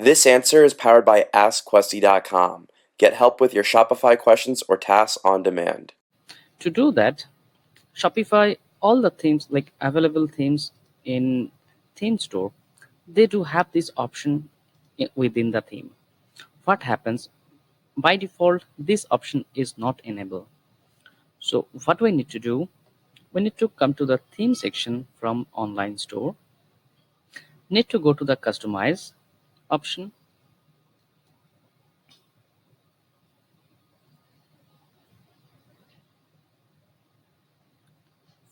This answer is powered by AskQuesty.com. Get help with your Shopify questions or tasks on demand. To do that, Shopify, all the themes, like available themes in theme store, they do have this option within the theme. What happens? By default, this option is not enabled. So what we need to do, we need to come to the theme section from online store, need to go to the customize option.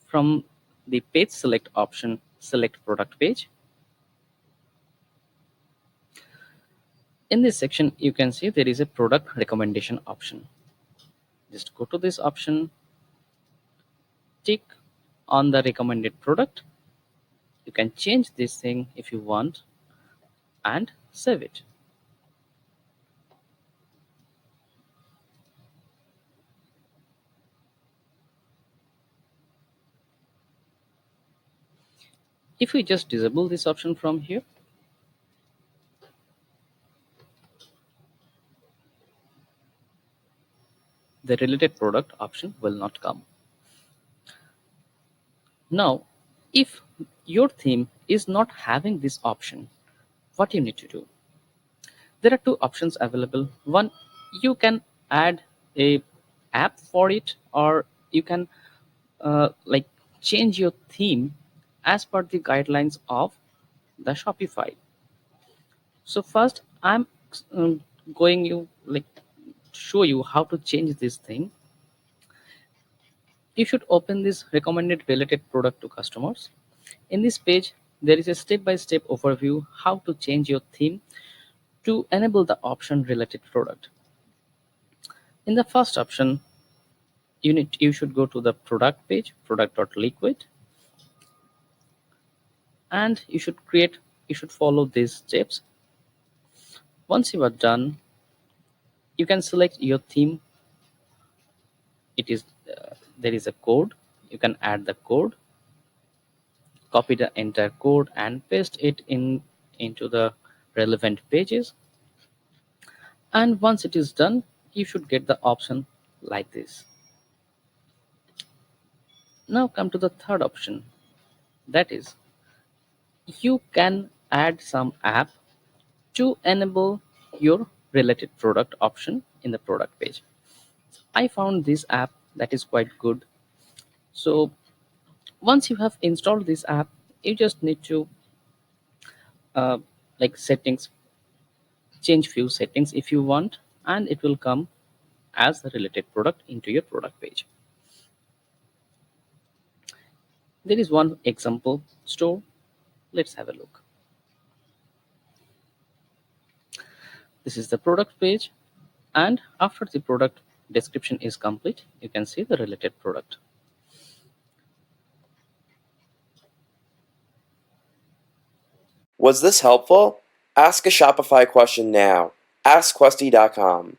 From the page select option, select product page. In this section, you can see there is a product recommendation option. Just go to this option, tick on the recommended product. You can change this thing if you want and save it. If we just disable this option from here, the related product option will not come. Now, if your theme is not having this option, what you need to do? There are two options available. One, you can add a app for it, or you can like change your theme as per the guidelines of the Shopify. So first, I'm going you like show you how to change this thing. You should open this recommended related product to customers. In this page, there is a step-by-step overview how to change your theme to enable the option related product. In the first option, you should go to the product page, product.liquid, and you should follow these steps. Once you are done, you can select your theme. It is there is a code. You can add the code, copy the entire code and paste it into the relevant pages. And once it is done, you should get the option like this. Now come to the third option, that is, you can add some app to enable your related product option in the product page. I found this app that is quite good. So once you have installed this app, you just need to uh, like settings, change few settings if you want, and it will come as the related product into your product page. There is one example store. Let's have a look. This is the product page, and after the product description is complete, you can see the related product. Was this helpful? Ask a Shopify question now. AskQuesty.com.